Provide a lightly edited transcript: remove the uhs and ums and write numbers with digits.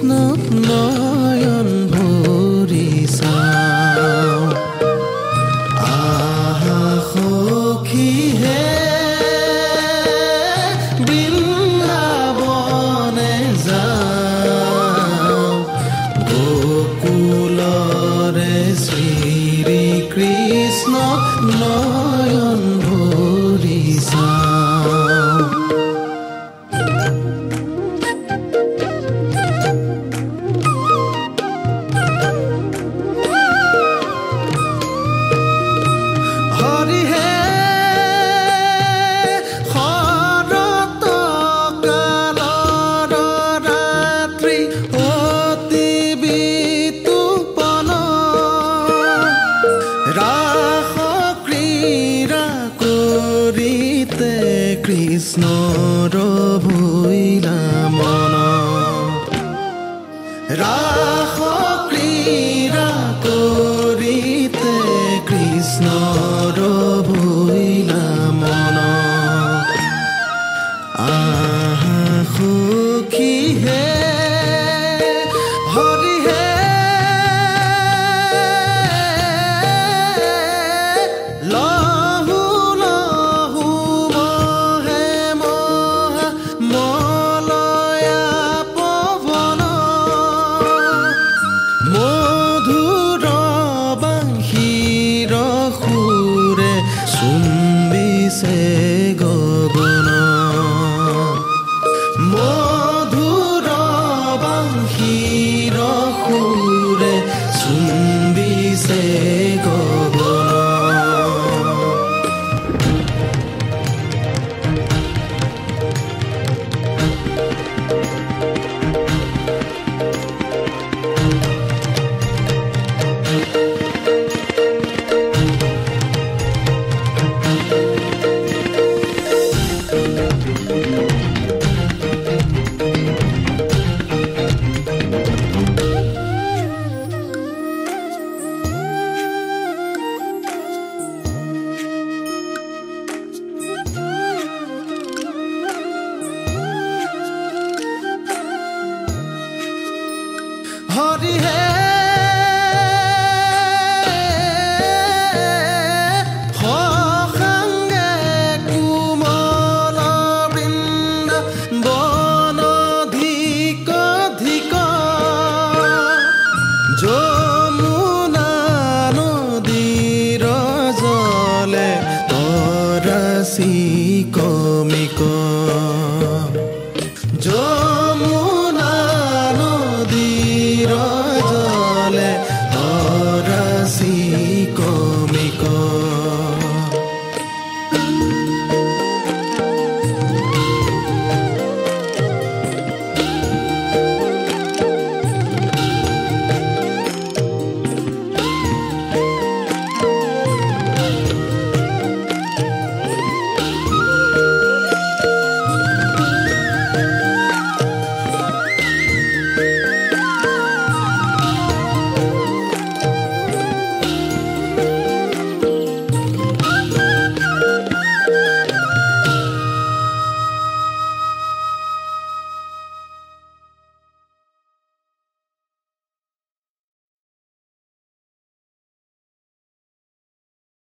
কৃষ্ণ নয়ন ভৰি চাওঁ আহা সখী হে বৃন্দাবনে যাওঁ গোকুলৰে শ্ৰী কৃষ্ণ নয়ন ভৰি চাওঁ হৰি হে শৰৎ কালৰ ৰাত্ৰি অতি বিতুপন ৰাস ক্ৰীড়া কৰিতে কৃষ্ণৰ ভৈলা মন ৰাস ক্ৰীড়া কৰিতে কৃষ্ণৰ ভৈলা মন আহা সখী হে হৰি হে লহু লহু মহে মহা মলয়া পৱন মধুৰ বাঁশীৰ সুৰে চুম্বিছে গগন মধুৰ বাঁশীৰ সুৰে চুম্বিছে গগন হৰি হে